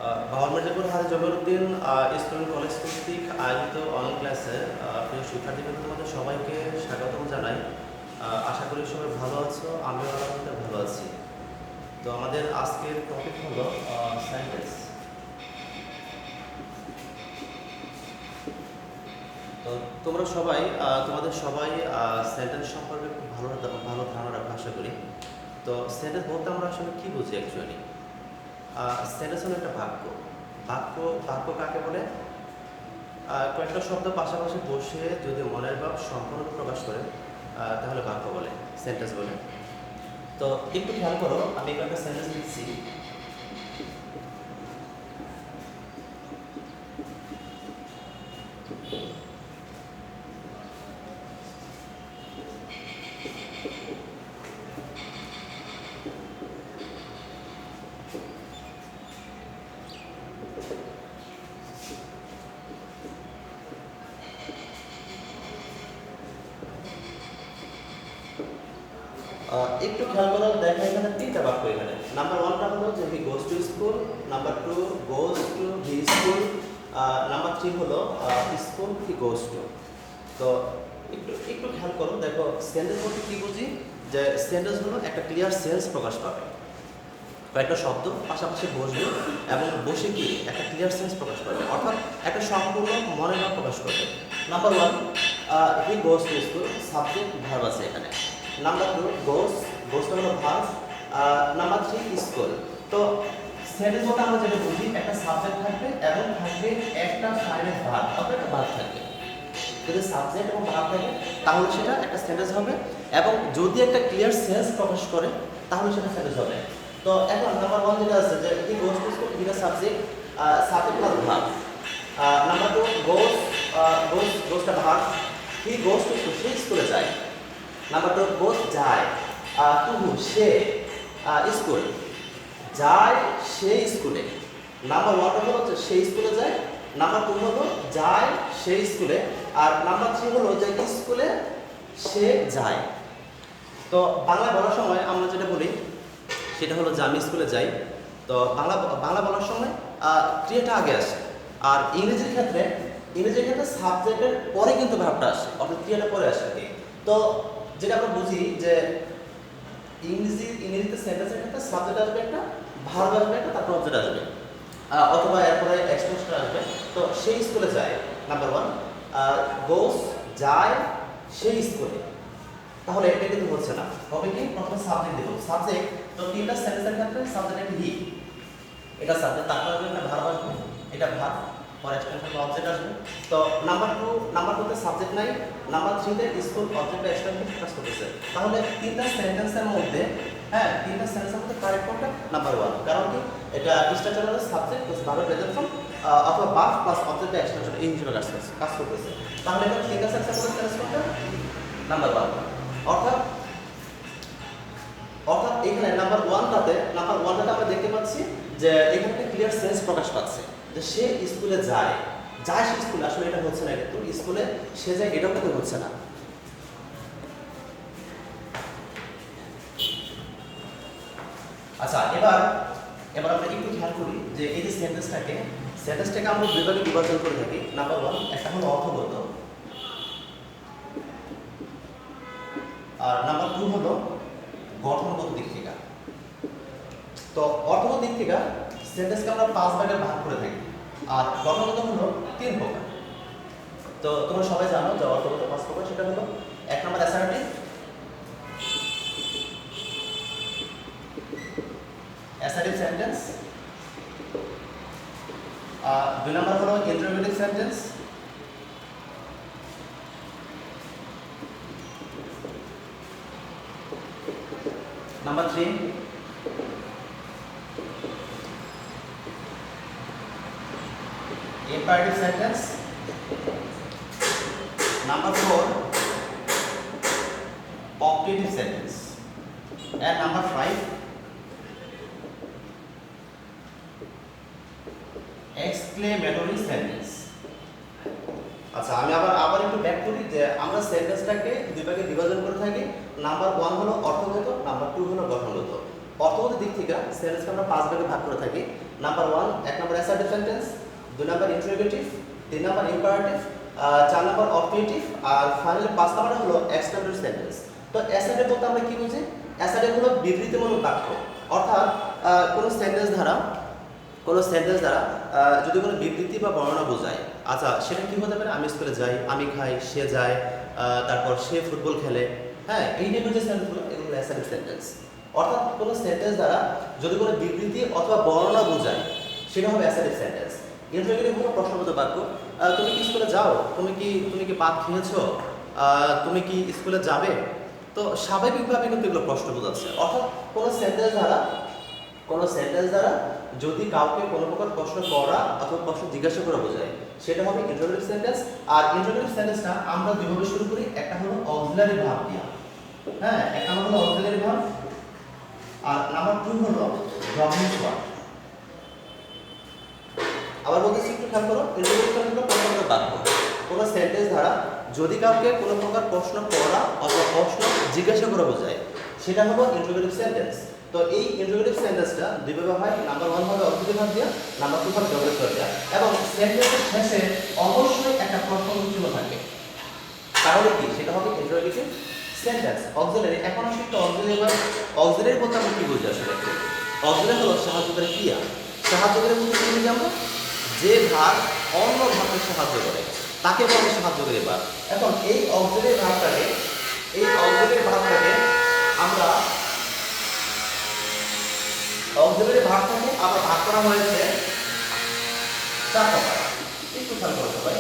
বাবার মির্জাপুর হাজি জবেরউদ্দিন school college কর্তৃক আয়োজিত অনলাইন ক্লাসে প্রিয় শিক্ষার্থীবৃন্দ তোমাদের সবাইকে স্বাগতম জানাই। আশা করি সবাই ভালো আছো, আমিও আলহামদুলিল্লাহ ভালো আছি। তো আমাদের আজকের টপিক হলো সেন্টেন্স। তো তোমরা সবাই তোমাদের সবাই সেন্টেন্স সম্পর্কে খুব ভালো ধারণা রাখো আশা করি। তো সেন্টেন্স বলতে আমরা আসলে কী বুঝি অ্যাকচুয়ালি? সেন্টেন্স হলো একটা বাক্য। বাক্য বাক্য কাকে বলে? কয়েকটা শব্দ পাশাপাশি বসে যদি মনের ভাব সম্পূর্ণ প্রকাশ করে তাহলে বাক্য বলে, সেন্টেন্স বলে। তো একটু খেয়াল করো, আমি কয়েকটা সেন্টেন্স লিখছি। একটু খেয়াল করো, দেখো এখানে তিনটা বাক্য। এখানে নাম্বার ওয়ানটা হলো যে he goes to school, number two goes to he school, number three হলো স্কুল হি গোজ টু। তো একটু একটু খেয়াল করো, দেখো সেন্টেন্স বলতে কী বুঝি? যে সেন্টেন্স হলো একটা ক্লিয়ার সেন্স প্রকাশ পাবে, কয়েকটা শব্দ পাশাপাশি বসবে এবং বসে কি একটা ক্লিয়ার সেন্স প্রকাশ করবে, অর্থাৎ একটা সম্পূর্ণ মনের ভাব প্রকাশ করবে। Number one he goes to school, subject verb আছে এখানে। নাম্বার টু গোজটা হলো ভার্ব। Number three school. তো সেন্টেন্স বলতে আমরা যেটা বুঝি, একটা সাবজেক্ট থাকবে এবং থাকবে একটা ফাইনাল ভার্ব, অর্থাৎ একটা ভার্ব থাকবে। যদি সাবজেক্ট এবং ভার্ব থাকে তাহলে সেটা একটা সেন্টেন্স হবে, এবং যদি একটা ক্লিয়ার সেন্স প্রকাশ করে তাহলে সেটা সেন্টেন্স হবে। তো এখন নাম্বার ওয়ান যেটা আছে যে হি গোজ টু স্কুল, এটা subject, subject plus verb. Number two গোজটা verb, he goes to school, সে স্কুলে যায়। নাম্বার টু গোজ যায়, টু হু, সে স্কুল যায়, সে স্কুলে। নাম্বার ওয়ানটা হলো যে সে স্কুলে যায়, নাম্বার টু হলো যায় সে স্কুলে, আর নাম্বার থ্রি হলো যে স্কুলে সে যায়। তো বাংলা বলার সময় আমরা যেটা বলি সেটা হলো যে আমি স্কুলে যাই। তো বাংলা বলার সময় ক্রিয়াটা আগে আসে, আর ইংরেজির ক্ষেত্রে সাবজেক্টের পরে কিন্তু ভাবটা আসে, অর্থাৎ ক্রিয়াটা পরে আসে আর কি। তো যেটা আমরা বুঝি যে ইংরেজিতে সেন্টেন্সের ক্ষেত্রে সাবজেক্ট আসবে একটা, ভার্ব আসবে একটা, তারপর অবজেক্ট আসবে, অথবা এরপরে এক্সপ্রেশন আসবে। তো সেই স্কুলে যায় নাম্বার ওয়ান, গোস যায় সেই স্কুলে, তাহলে এটা কিন্তু হচ্ছে না। হবে কি, প্রথমে সাবজেক্ট দেব, সাবজেক্ট। তো তিনটা সেন্টেন্সের ক্ষেত্রে সাবজেক্ট একটা হি, এটা সাবজেক্ট, তারপর একটা ভার্ব আসবে, এটা ভার্ব, পরে এক্সটেনশন অবজেক্ট আসবে। তো নাম্বার টুতে সাবজেক্ট নাই, নাম্বার থ্রিতে স্কুল অবজেক্ট বা এক্সটেনশন কাজ করতেছে। তাহলে তিনটা সেন্টেন্সের মধ্যে তিনটা সেন্টেন্সের মধ্যে কারেক্ট কোনটা? Number one. কারণ কি, এটা স্ট্রাকচার হলো subject plus verb present form অথবা ভার্ব প্লাস অবজেক্ট বা এক্সটেনশন, এই হিসেবে কাজ করতেছে। তাহলে এটা তিনটা সেন্টেন্সের মধ্যে সেন্টেন্স কোনটা? Number one. অর্থাৎ এখানে নাম্বার ওয়ানটাতে আমরা দেখতে পাচ্ছি যে এখানে একটা ক্লিয়ার সেন্স প্রকাশ পাচ্ছে যে সে স্কুলে যায় সে স্কুলে, আসলে এটা হচ্ছে না, কিন্তু স্কুলে সে যায় এটাও কিন্তু হচ্ছে না। আচ্ছা, এবার আমরা একটু খেয়াল করি যে এই যে সেন্টেন্সটাকে আমরা দুই ভাগে বিভাজন করে থাকি। নাম্বার ওয়ান, একটা হলো অর্থগত, আর নাম্বার টু হলো গঠনগত দিক থেকে। তো অর্থগত দিক থেকে সেন্টেন্সকে আমরা 5 ভাগে ভাগ করে থাকি, আর গঠনগত হলো 3 প্রকার। তো তোমরা সবাই জানো যে অর্থগত 5 প্রকার। সেটা হলো, এক নম্বর অ্যাসার্টিভ, সেন্টেন্স, দুই নম্বর হলো interrogative sentence, number 3 imperative sentence, number 4 optative sentence, and number 5 exclamatory sentence. আচ্ছা, আমি আবার একটু ব্যাক করি যে আমরা সেন্টেন্সটাকে দুই ভাগে বিভাজন করে থাকি। নাম্বার 1 হলো অর্থগত, নাম্বার 2 হলো গঠনগত। অর্থগত দিক থেকে সেন্টেন্সকে আমরা 5 ভাগে ভাগ করে থাকি। নাম্বার 1 এক নম্বর অ্যাসার্টিভ সেন্টেন্স, 2 নম্বর ইন্টারোগেটিভ, 3 নম্বর ইম্পারেটিভ, 4 নম্বর অবজেক্টিভ, আর ফাইনালি 5 নম্বর হলো এক্সটেন্ডেড সেন্টেন্স। তো অ্যাসার্টিভ বলতে আমরা কি বুঝি? অ্যাসার্টিভ হলো বিবৃতিমূলক বাক্য, অর্থাৎ কোনো সেন্টেন্স দ্বারা যদি কোনো বিবৃতি বা বর্ণনা বোঝায়, আচ্ছা সেটা কি হতে পারে? আমি স্কুলে যাই, আমি খাই, সে যায়, তারপর সে ফুটবল খেলে, হ্যাঁ এই টাইপের যে সেন্টেন্সগুলো এগুলো অ্যাসার্টিভ সেন্টেন্স। অর্থাৎ কোনো সেন্টেন্স দ্বারা যদি কোনো বিবৃতি অথবা বর্ণনা বোঝায় সেটা হবে অ্যাসার্টিভ সেন্টেন্স। ইন্টারোগেটিভ হলো প্রশ্নবোধক বাক্য। তুমি কি স্কুলে যাও? তুমি কি ভাত খেয়েছো? তুমি কি স্কুলে যাবে? তো স্বাভাবিকভাবে কিন্তু এগুলো প্রশ্ন বোঝাচ্ছে। অর্থাৎ কোনো সেন্টেন্স দ্বারা যদি কাউকে কোনো প্রকার প্রশ্ন করা অথবা প্রশ্ন জিজ্ঞাসা করা বোঝায় সেটা হবে ইন্টারোগেটিভ সেন্টেন্স। আর ইন্টারোগেটিভ সেন্টেন্সটা আমরা দুইভাবে শুরু করি। একটা হলো অক্সিলারি ভার্ব দিয়ে, হ্যাঁ একটা হলো অক্সিলারি ভার্ব, আর নাম্বার 2 হলো ডমিনেন্ট ওয়ার্ড। আবার বলতেছি, একটু খেয়াল করো। ইন্টারোগেটিভ হলো প্রশ্নবোধক বাক্য। কোনো সেন্টেন্স দ্বারা যদি কাউকে কোনো প্রকার প্রশ্ন করা অথবা প্রশ্ন জিজ্ঞাসা করা বোঝায় সেটা হলো ইন্টারোগেটিভ সেন্টেন্স। তো এই ইন্টারোগেটিভ সেন্টেন্সটা দুইভাবে হয়। নাম্বার 1 হবে অবজেক্টিভ ভার্ব দিয়ে, নাম্বার 2 হবে ডমিনেন্ট ওয়ার্ড দিয়ে। এবং সেন্টেন্সের শেষে অবশ্যই একটা প্রশ্নবোধক চিহ্ন থাকবে। তাহলে কি সেটা হবে ইন্টারোগেটিভ সেন্টেন্স। অক্সিলারি, এখন আসলে একটা অক্সিলারি ভার্ব। অক্সিলারি বলতে আমরা কি বুঝি আসলে? অক্সিলারি হলো সাহায্যকারী ক্রিয়া। সাহায্যকারী বলতে কি বুঝি আমরা? যে ভার্ব অন্য ভার্বকে সাহায্য করে তাকে বলে সাহায্যকারী ভার্ব। এখন এই অক্সিলারি ভার্বটাকে আমরা আবার ভাগ করা হয়েছে 4 প্রকার। একটু খেয়াল করো সবাই।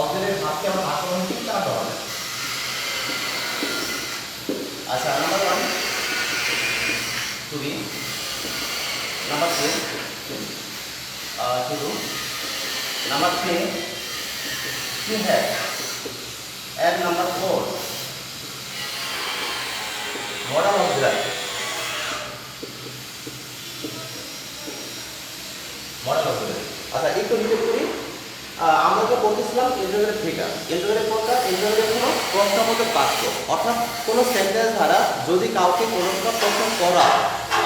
অক্সিলারি ভার্বকে আমরা ভাগ করা হয়েছে 4 ধরনের। আচ্ছা, number 1 to be, number 2 to do, number 3 to have, and number 4 model auxiliary. আচ্ছা একটু রিপিট করি। আমরা তো বলতেছিলাম ইন্টারোগেটিভ থেকে। ইন্টারোগেটিভ কোনটা? ইন্টারোগেটিভ হলো প্রশ্নবোধক বাক্য, অর্থাৎ কোনো সেন্টেন্স দ্বারা যদি কাউকে কোনো প্রশ্ন করা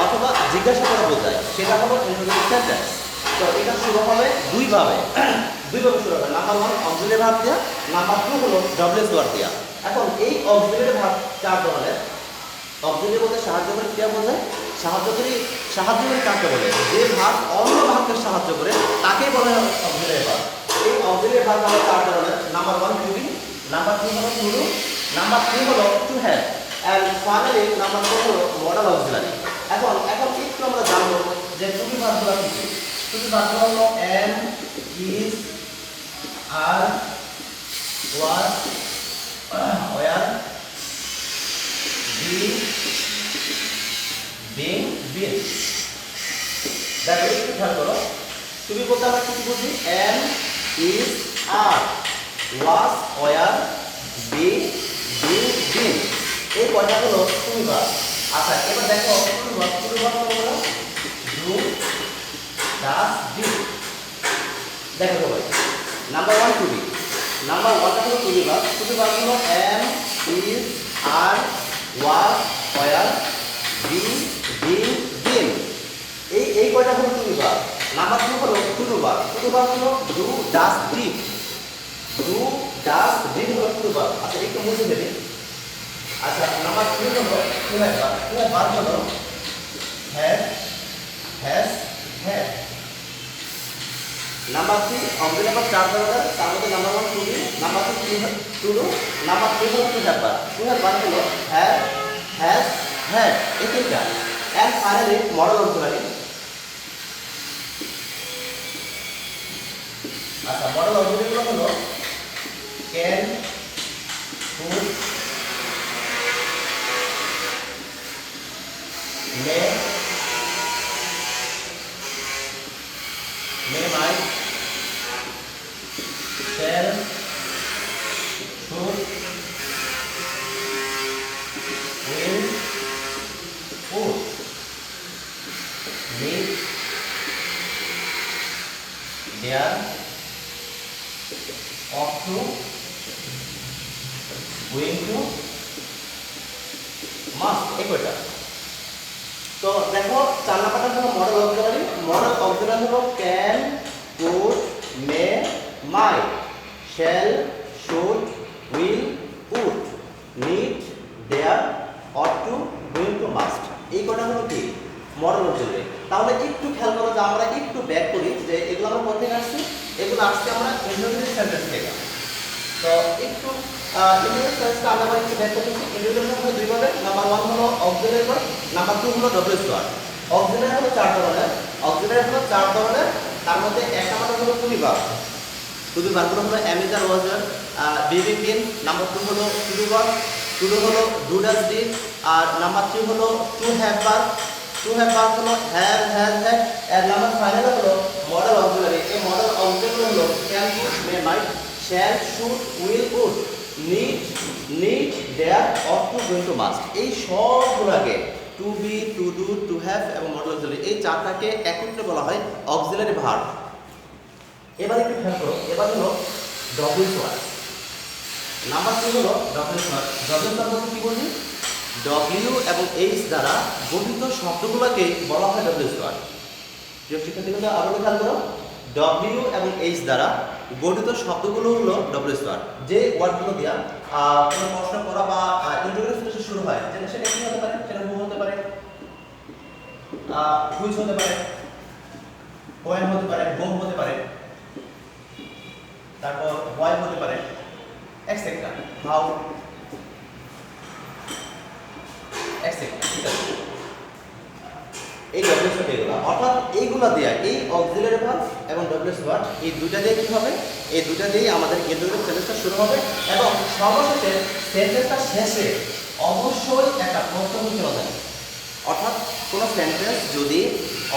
অথবা জিজ্ঞাসা করা বোঝায় সেটা হলো ইন্টারোগেটিভ সেন্টেন্স। তো এটা শুরু হবে দুইভাবে শুরু হবে। নাম্বার 1 অক্সিলারি ভার্ব দিয়া, নাম্বার 2 হলো ডব্লিউএস ওয়ার্ড দিয়া। এখন এই অক্সিলারি ভার্ব 4 ধরনের। অক্সিলারি বলতে সাহায্যকারী ক্রিয়া বোঝায়। সাহায্যকারী কাকে বলে? যে ভার্ব অন্য ভার্বকে সাহায্য করে তাকে বলে অক্সিলারি ভার্ব। এই অক্সিলারি ভার্ব হলো 4 ধরনের। নাম্বার 1 টু বি, নাম্বার 2 হলো টু ডু, নাম্বার 3 হলো to have, and finally number 4 হলো মডেল অক্সিলারি। এখন একটু আমরা জানবো যে টু বি ভার্বগুলো কি কি। টু বি ভার্বগুলো হলো am, is, are, was, were, be, being, been. দেখো একটু খেয়াল করো। টু বি বলতে আমরা কি বুঝি? Am, is, are, was, were, be, being, been. এই কয়টা হলো টু বি ভার্ব। আচ্ছা এবার দেখো টু বি ভার্ব হলো ডু, ডাজ, ডু। দেখো সবাই, নাম্বার 1 টু বি। নাম্বার 1টা হলো to be verb. To be verb হলো am, is, are, was, were, be, being, been. এই কয়টা হলো টু বি ভার্ব। নাম্বার 2 হলো to do verb. To do verb হলো do, does, did. Do, does, did হলো to do verb. আচ্ছা একটু মুছে দেবে। আচ্ছা নাম্বার 3 হলো to have verb. To have verb হলো have, has, have. Number 3 auxiliary verb 4 ধরনের। তার মধ্যে number 1 to be, number 2 to do, number 3 হলো to have verb. To have verb হলো হ্যাভ, হ্যাজ, হ্যাভ। এই তিনটা। And finally modal auxiliary. আচ্ছা modal অক্সিলারিগুলো হলো can, could, may, might, shall, should, will, would, need, dare, ought to, going to, must এই কয়টা। তো দেখো 4 নাম্বারটা হলো মডেল অক্সিলারি। মডেল অক্সিলারি হলো can, could, may, might, shall, should, will, would, need, dare, ought to, going to, must. এই কয়টা হলো কি মডেল অক্সিলারি। তাহলে একটু খেয়াল করো যে আমরা একটু ব্যাক করি যে এগুলো আমরা কোথা থেকে আসছে, এগুলো আসছে আমরা ইন্ডিভিজুয়াল সেন্টেন্স থেকে। তো একটু ইন্ডিভিজুয়াল সেন্টেন্সটা আমরা একটু ব্যাক করতেছি। ইন্ডিভিজুয়াল হলো দুই ভাবে, নাম্বার 1 হলো অক্সিলারি ভার্ব, নাম্বার 2 হলো ডব্লিউএস ভার্ব। অক্সিলারি হলো 4 ধরনের, অক্সিলারি হলো 4 ধরনের। তার মধ্যে এক নাম্বার হলো to be verb. To be ভার্বগুলো হলো am is are was are, being been। Number 2 হলো to do verb, to do হলো ডু ডাজ ডিড। আর নাম্বার 3 হলো to have verb, to have verb হলো হ্যাভ হ্যাজ হ্যাড। আর number final হলো modal auxiliary. এই মডেল অক্সিলারি হলো can, could, may, might, shall, should, will, would, need, dare, ought to, going to, must. এই সবগুলোকে to be, to do, to have এবং modal auxiliary এই চারটাকে একত্রে বলা হয় অক্সিলারি ভার্ব। এবার একটু খেয়াল করো, এবার হলো ডব্লিউএস ভার্ব। নাম্বার 2 হলো ডব্লিউএস ভার্ব। ডব্লিউএস ভার্ব বলতে কি বলি? ডব্লিউ এবং এইচ দ্বারা গঠিত শব্দগুলোকে বলা হয় ডব্লিউএস ভার্ব। প্রিয় শিক্ষার্থীবৃন্দ আরো খেয়াল করো, ডব্লিউ এবং এইচ দ্বারা গঠিত শব্দগুলো হলো ডব্লিউএস ভার্ব। যে ওয়ার্ডগুলো দিয়া কোনো প্রশ্ন করা বা ইন্টারভিউ সেশন শুরু হয়, যেটা সেটা কি হতে পারে? সেটা হু হতে পারে, হুইচ হতে পারে, হোয়েন হতে পারে, হোম হতে পারে, তারপর ওয়াই হতে পারে, এটসেট্রা, হাউ, এটসেট্রা। এই ডব্লিউএস ভার্ব এগুলো, অর্থাৎ এইগুলা দিয়ে এই অক্সিলারি ভার্ব এবং ডব্লিউএস ভার্ব এই দুইটা দিয়ে কি হবে? এই দুইটা দিয়ে আমাদের ইন্টারভিউ সেন্টেন্সটা শুরু হবে এবং সর্বশেষে সেন্টেন্সটা শেষে অবশ্যই একটা প্রশ্নবোধক চিহ্ন দেয়। অর্থাৎ কোনো সেন্টেন্স যদি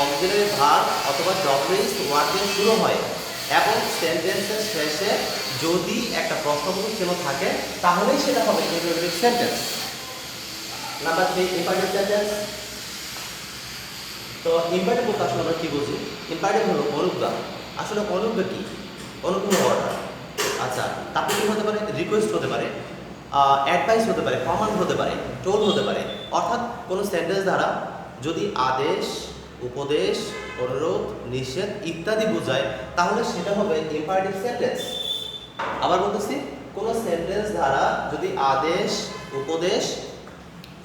অক্সিলারি ভার্ব অথবা ডব্লিউএস ওয়ার্ড দিয়ে শুরু হয় এবং সেন্টেন্সের শেষে যদি একটা প্রশ্নবোধক চিহ্ন থাকে তাহলেই সেটা হবে interview sentence. Number 3 imperative sentence. তো ইম্পারেটিভ বলতে আসলে আমরা কি বুঝি? ইম্পারেটিভ হলো অনুজ্ঞা। আসলে অনুজ্ঞা কি? অনুজ্ঞা হলো অর্ডার। আচ্ছা, তারপরে কি হতে পারে? রিকোয়েস্ট হতে পারে, অ্যাডভাইস হতে পারে, কমান্ড হতে পারে, টোল হতে পারে। অর্থাৎ কোনো সেন্টেন্স দ্বারা যদি আদেশ, উপদেশ, অনুরোধ, নিষেধ ইত্যাদি বোঝায় তাহলে সেটা হবে ইম্পারেটিভ সেন্টেন্স। আবার বলতেছি, কোনো সেন্টেন্স দ্বারা যদি আদেশ, উপদেশ,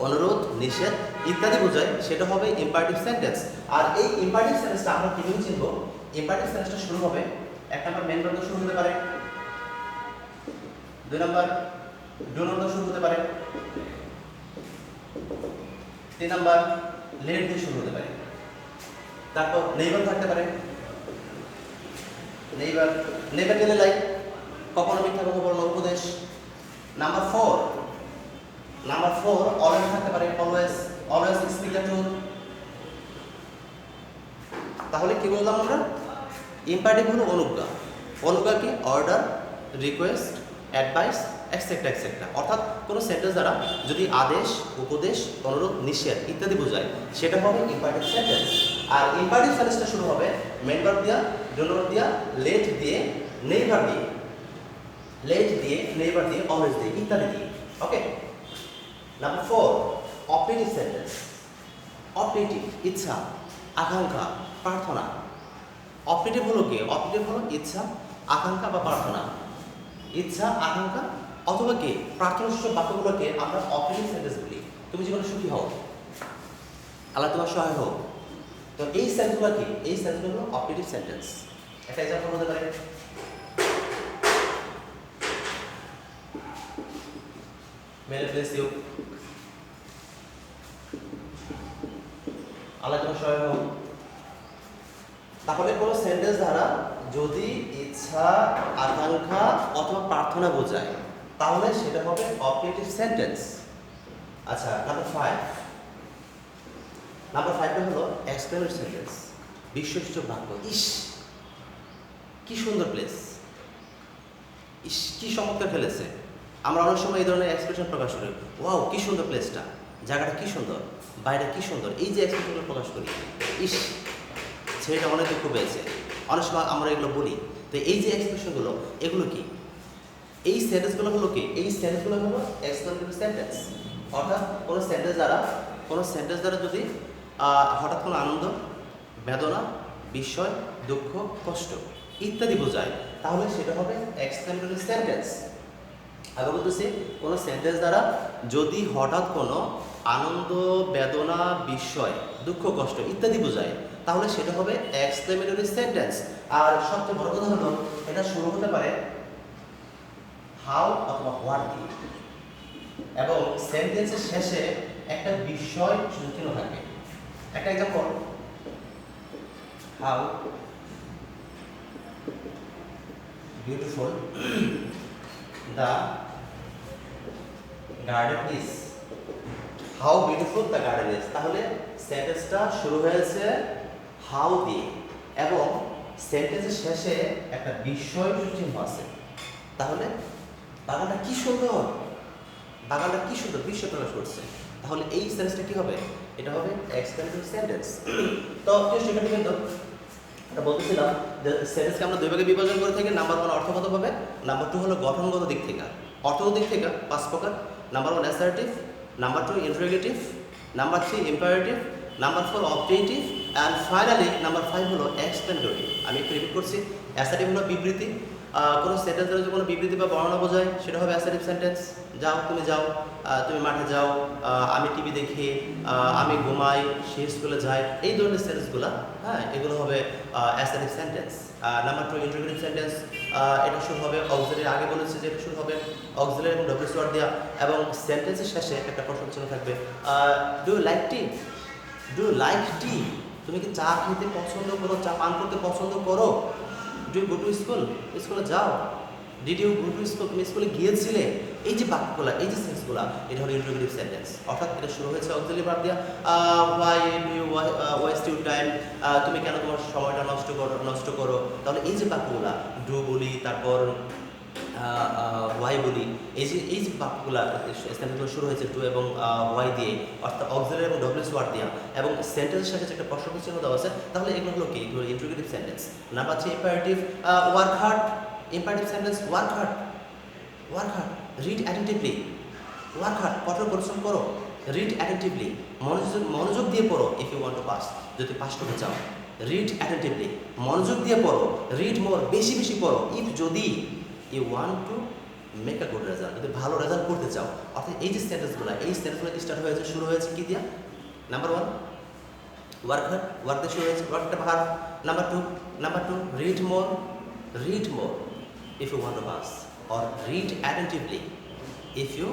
অনুরোধ, নিষেধ ইত্যাদি বোঝায় সেটা হবে ইম্পারেটিভ সেন্টেন্স। আর এই ইম্পারেটিভ সেন্টেন্সটা আমরা কিভাবে চিনব? ইম্পারেটিভ সেন্টেন্সটা শুরু হবে, এক নাম্বার মেন ভার্ব শুরু হতে পারে, দুই নাম্বার ডু নাম্বার শুরু হতে পারে, তিন নাম্বার লেট দিয়ে শুরু হতে পারে, তারপর নেইবার থাকতে পারে, নেইবার নেইবার গেলে লাইক কখনো মিথ্যা কথা বলার উপদেশ। নাম্বার 4 অলওয়েজ থাকতে পারে, অলওয়েজ স্পিক দ্য ট্রুথ। তাহলে কি বললাম আমরা? ইম্পারেটিভ হলো অনুজ্ঞা। অনুজ্ঞা কি? Order, request, advice, etcetera etcetera. অর্থাৎ কোনো সেন্টেন্স দ্বারা যদি আদেশ, উপদেশ, অনুরোধ, নিষেধ ইত্যাদি বোঝায় সেটা হবে ইম্পারেটিভ সেন্টেন্স। আর ইম্পারেটিভ সেন্টেন্সটা শুরু হবে মেন ভার্ব দিয়া, ডু নাম্বার দিয়া, লেট দিয়ে, নেইবার দিয়ে, নেইবার দিয়ে, অলওয়েজ দিয়ে ইত্যাদি দিয়ে। Okay. Number 4 operative sentence. Operative ইচ্ছা, আকাঙ্ক্ষা, প্রার্থনা। অপারেটিভ হলো কি? অপারেটিভ হলো ইচ্ছা, আকাঙ্ক্ষা বা প্রার্থনা। ইচ্ছা, আকাঙ্ক্ষা অথবা কি প্রার্থনা সূচক বাক্যগুলোকে আমরা অপারেটিভ সেন্টেন্স বলি। তুমি জীবনে সুখী হও, আল্লাহ তোমার সহায় হোক। তো এই সেন্টেন্সগুলো কি? এই সেন্টেন্সগুলো হলো অপারেটিভ সেন্টেন্স। একটা এক্সাম্পল হতে পারে, মে আল্লাহ ব্লেস ইউ, আল্লাহ তোমার সহায় হোক। তাহলে কোনো সেন্টেন্স দ্বারা যদি ইচ্ছা, আকাঙ্ক্ষা অথবা প্রার্থনা বোঝায় তাহলে সেটা হবে অপারেটিভ সেন্টেন্স। আচ্ছা, নাম্বার 5 হলো এক্সক্লেমেটরি সেন্টেন্স, বিস্ময়সূচক বাক্য। ইস কি সুন্দর প্লেস, ইস কি চমৎকার খেলেছে। আমরা অনেক সময় এই ধরনের এক্সপ্রেশন প্রকাশ করি, ওয়াও কি সুন্দর প্লেসটা, জায়গাটা কি সুন্দর, বাইরে কি সুন্দর, এই যে এক্সপ্রেশনগুলো প্রকাশ করি, ইস ছেলেটা অনেক দুঃখ পেয়েছে, অনেক সময় আমরা এগুলো বলি। তো এই যে এক্সপ্রেশনগুলো এগুলো কি? এই সেন্টেন্সগুলো হলো কি? এই সেন্টেন্সগুলো হলো এক্সক্লেমেটরি সেন্টেন্স। অর্থাৎ কোনো সেন্টেন্স দ্বারা যদি হঠাৎ কোনো আনন্দ, বেদনা, বিস্ময়, দুঃখ, কষ্ট ইত্যাদি বোঝায় তাহলে সেটা হবে এক্সক্লেমেটরি সেন্টেন্স। আবার বলতেছি কোনো সেন্টেন্স দ্বারা যদি হঠাৎ কোনো আনন্দ, বেদনা, বিস্ময়, দুঃখ, কষ্ট ইত্যাদি বোঝায় তাহলে সেটা হবে এক্সক্লেমেটরি সেন্টেন্স। আর সবচেয়ে বড় কথা হলো এটা শুরু হতে পারে হাউ অথবা হোয়াট দিয়ে, এবং সেন্টেন্সের শেষে একটা বিস্ময় চিহ্ন থাকে। একটা example, how beautiful the garden is, how beautiful the garden is, তাহলে সেন্টেন্সটা শুরু হয়েছে হাউ দিয়ে এবং সেন্টেন্সের শেষে একটা বিস্ময় চিহ্ন আছে। তাহলে বাগানটা কি সুন্দর, বাগানটা কি সুন্দর, বিস্ময় প্রকাশ করছে। তাহলে এই সেন্টেন্সটা কি হবে? এটা হবে এক্সক্লেমেটরি সেন্টেন্স। তো সেখানে কিন্তু এটা বলতেছিলাম যে সেন্টেন্সকে আমরা দুই ভাগে বিভাজন করে থাকি। নাম্বার 1 অর্থগতভাবে, নাম্বার 2 হলো গঠনগত দিক থেকে। অর্থগত দিক থেকে 5 প্রকার। Number 1 assertive, number 2 interrogative, number 3 imperative, number 4 objective, and finally number 5 হলো এক্সপ্লেনেটরি। আমি একটু রিপিট করছি। অ্যাসার্টিভ হলো বিবৃতি, কোনো সেন্টেন্সের যদি কোনো বিবৃতি বা বর্ণনা বোঝায় সেটা হবে অ্যাসার্টিভ সেন্টেন্স। যাও, তুমি যাও, তুমি মাঠে যাও, আমি টিভি দেখি, আমি ঘুমাই, সে স্কুলে যায়, এই ধরনের সেন্টেন্সগুলো, হ্যাঁ, এগুলো হবে assertive sentence. Number 2 interrogative sentence, এটা শুরু হবে অক্সিলারি, আগে বলেছি যে এটা শুরু হবে অক্সিলারি এবং ডব্লিউ ওয়ার্ড দেওয়া, এবং সেন্টেন্সের শেষে একটা প্রশ্ন চিহ্ন থাকবে। Do you like tea? Do you like tea? তুমি কি চা খেতে পছন্দ করো, চা পান করতে পছন্দ করো? Do you go to school? স্কুলে যাও। Did you go to school? তুমি স্কুলে গিয়েছিলে? এই যে বাক্যগুলো, এই যে সেন্সগুলো, এটা হলো ইন্টারোগেটিভ সেন্টেন্স। অর্থাৎ এটা শুরু হয়েছে অক্সিলারি ভার্ব দিয়া। Why do you waste your time? তুমি কেন তোমার সময়টা নষ্ট করো? তাহলে এই যে বাক্যগুলো, ডু বলি, তারপর হোয়াই বলি, এই যে বাক্যগুলো, সেন্টেন্সগুলো শুরু হয়েছে ডু এবং হোয়াই দিয়ে, অর্থাৎ অক্সিলারি এবং ডব্লিউ ওয়ার্ড দিয়া, এবং সেন্টেন্সের সাথে যে একটা প্রশ্ন চিহ্ন দেওয়া আছে, তাহলে এগুলো হলো কি? এগুলো interrogative sentence. Number 3 imperative, work hard. Imperative sentence, work hard, work hard, read attentively. Work hard, কঠোর পরিশ্রম করো। রিড অ্যাটেন্টিভলি, মনোযোগ দিয়ে পড়ো। If you want to pass, যদি পাস করতে চাও। রিড অ্যাটেন্টিভলি, মনোযোগ দিয়ে পড়ো। রিড মোর, বেশি বেশি পড়ো। ইফ, যদি, you want to make a good result, যদি ভালো রেজাল্ট করতে চাও। অর্থাৎ এই যে সেন্টেন্সগুলো, এই সেন্টেন্সগুলো স্টার্ট হয়েছে, শুরু হয়েছে কি দিয়া? নাম্বার 1 ওয়ার্ক হার্ড, ওয়ার্ক দিয়ে শুরু হয়েছে, ওয়ার্কটা verb. Number two read more, read more if you want to pass, or read attentively if you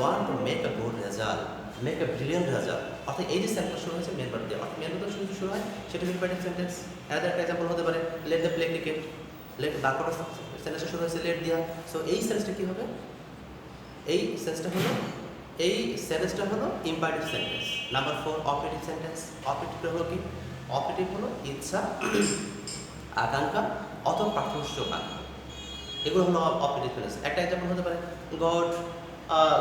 want to make a good result, make a brilliant result. অর্থাৎ এই যে sentence শুরু হয়েছে main verb দিয়ে, অর্থাৎ মেন ভার্ব শুরু হয়, সেটা ইম্পারেটিভ সেন্টেন্স। এর একটা এক্সাম্পল হতে পারে let the play cricket. Let, বাক্যটা সেন্টেন্সটা শুরু হয়েছে লেট দিয়া। সো এই সেন্টেন্সটা কি হবে? এই সেন্টেন্সটা হলো imperative sentence. Number 4 operative sentence. অপারেটিভটা হলো কি? অপারেটিভ হলো ইচ্ছা, আকাঙ্ক্ষা অথবা প্রাথমিক। এগুলো হলো অপারেটিভ সেন্টেন্স। একটা এক্সাম্পল হতে পারে গড,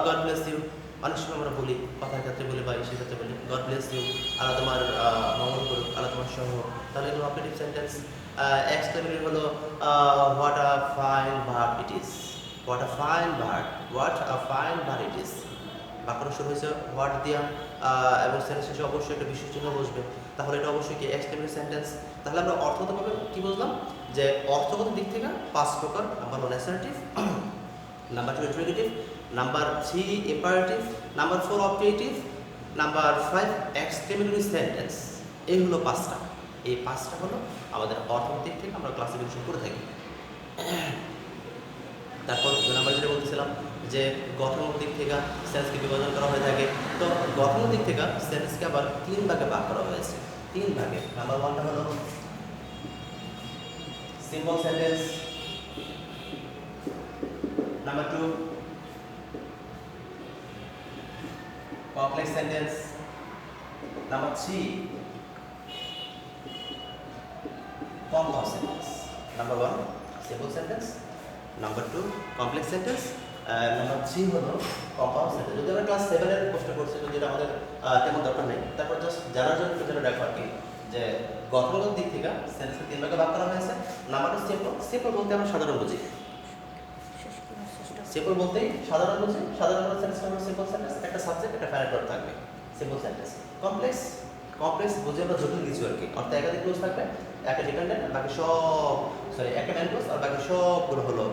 গড ব্লেস ইউ। অনেক সময় আমরা বলি, কথার ক্ষেত্রে বলি বা ইসের ক্ষেত্রে বলি, গড ব্লেস ইউ, আল্লাহ তোমার মঙ্গল করুক, আল্লাহ তোমার সহ। তাহলে এগুলো অপারেটিভ সেন্টেন্স। এক্সক্লেমেটরি হলো what a fine verb it is. What a fine verb, what a fine verb it is. বাক্যটা শুরু হয়েছে হোয়াট দিয়া, এবং সেন্টেন্স শেষে অবশ্যই একটা বিশেষ চিহ্ন বসবে। তাহলে এটা অবশ্যই কি? Exclamatory sentence. তাহলে আমরা অর্থগতভাবে কি বুঝলাম? যে অর্থগত দিক থেকে 5 প্রকার। Number 1 assertive, number 2 interrogative, number 3 imperative, number 4 objective, number 5 exclamatory sentence. এই হলো 5টা। এই 5টা হলো আমাদের অর্থগত দিক থেকে আমরা ক্লাসিফিকেশন করে থাকি। তারপর 2 নাম্বার যেটা বলতেছিলাম যে গঠনগত দিক থেকে সেন্টেন্সকে বিভাজন করা হয়ে থাকে। তো গঠনগত দিক থেকে সেন্টেন্সকে আবার 3 ভাগে ভাগ করা হয়েছে। 3 ভাগে। নাম্বার 1টা হলো simple sentence, number 2 complex sentence, number 3 compound sentence. Number 1 simple sentence, number 2 complex sentence, number 3 হলো কম্পাউন্ড সেন্টেন্স। যদি আমরা ক্লাস 7 এর প্রশ্ন করছি, যেটা আমাদের তেমন দরকার নেই, তারপর জাস্ট জানার জন্য যেটা দেখো আর কি, যে গঠনগত দিক থেকে সেন্টেন্সকে 3 ভাগে ভাগ করা হয়েছে। Number 2 simple. সিম্পল বলতে আমরা সাধারণ বুঝি। সিম্পল বলতেই সাধারণ বুঝি, সাধারণ সেন্টেন্স হলো সিম্পল সেন্টেন্স, একটা সাবজেক্ট একটা ফাইনাল ভার্ব থাকবে, সিম্পল সেন্টেন্স। কমপ্লেক্স, কমপ্লেক্স বুঝে আমরা জটিল কিছু আর কি, অর্থাৎ একাধিক ক্লোজ থাকবে, একটা ডিপেন্ডেন্ট আর বাকি সব, সরি একটা মেন ক্লোজ আর বাকি সবগুলো হলো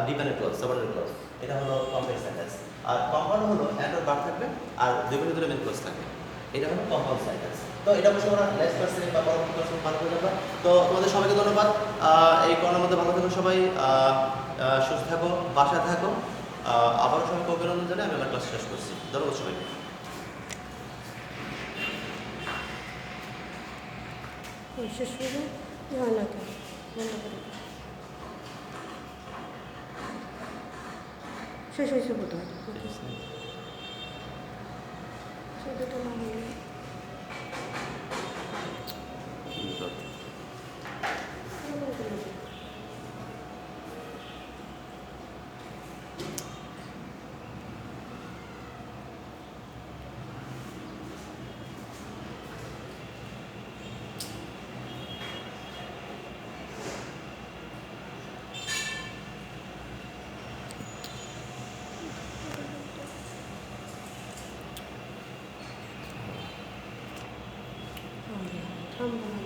ডিপেন্ডেন্ট ক্লোজ, সাবঅর্ডিনেট ক্লোজ। এটা হলো কমপ্লেক্স সেন্টেন্স। আর কম্পাউন্ড হলো অ্যান্ড অর ভার্ব থাকবে আর দুই দুটো মেন ক্লোজ থাকবে, এটা হলো কম্পাউন্ড সেন্টেন্স। তো এটা অবশ্যই আমরা নেক্সট ক্লাসে বা পরবর্তী ক্লাসে মানে করে যাবো। তো তোমাদের সবাইকে ধন্যবাদ। এই করোনার মধ্যে ভালো থাকো সবাই, সুস্থ থাকো, বাসায় থাকো। আবারও সবাইকে অভিনন্দন জানাই, আমি আমার ক্লাস শেষ করছি। ধন্যবাদ সবাইকে। শেষ করে হয় না কেন বন্ধ করে শেষ হয়েছে বোধ হয় সেটা তো না হলে থামবো না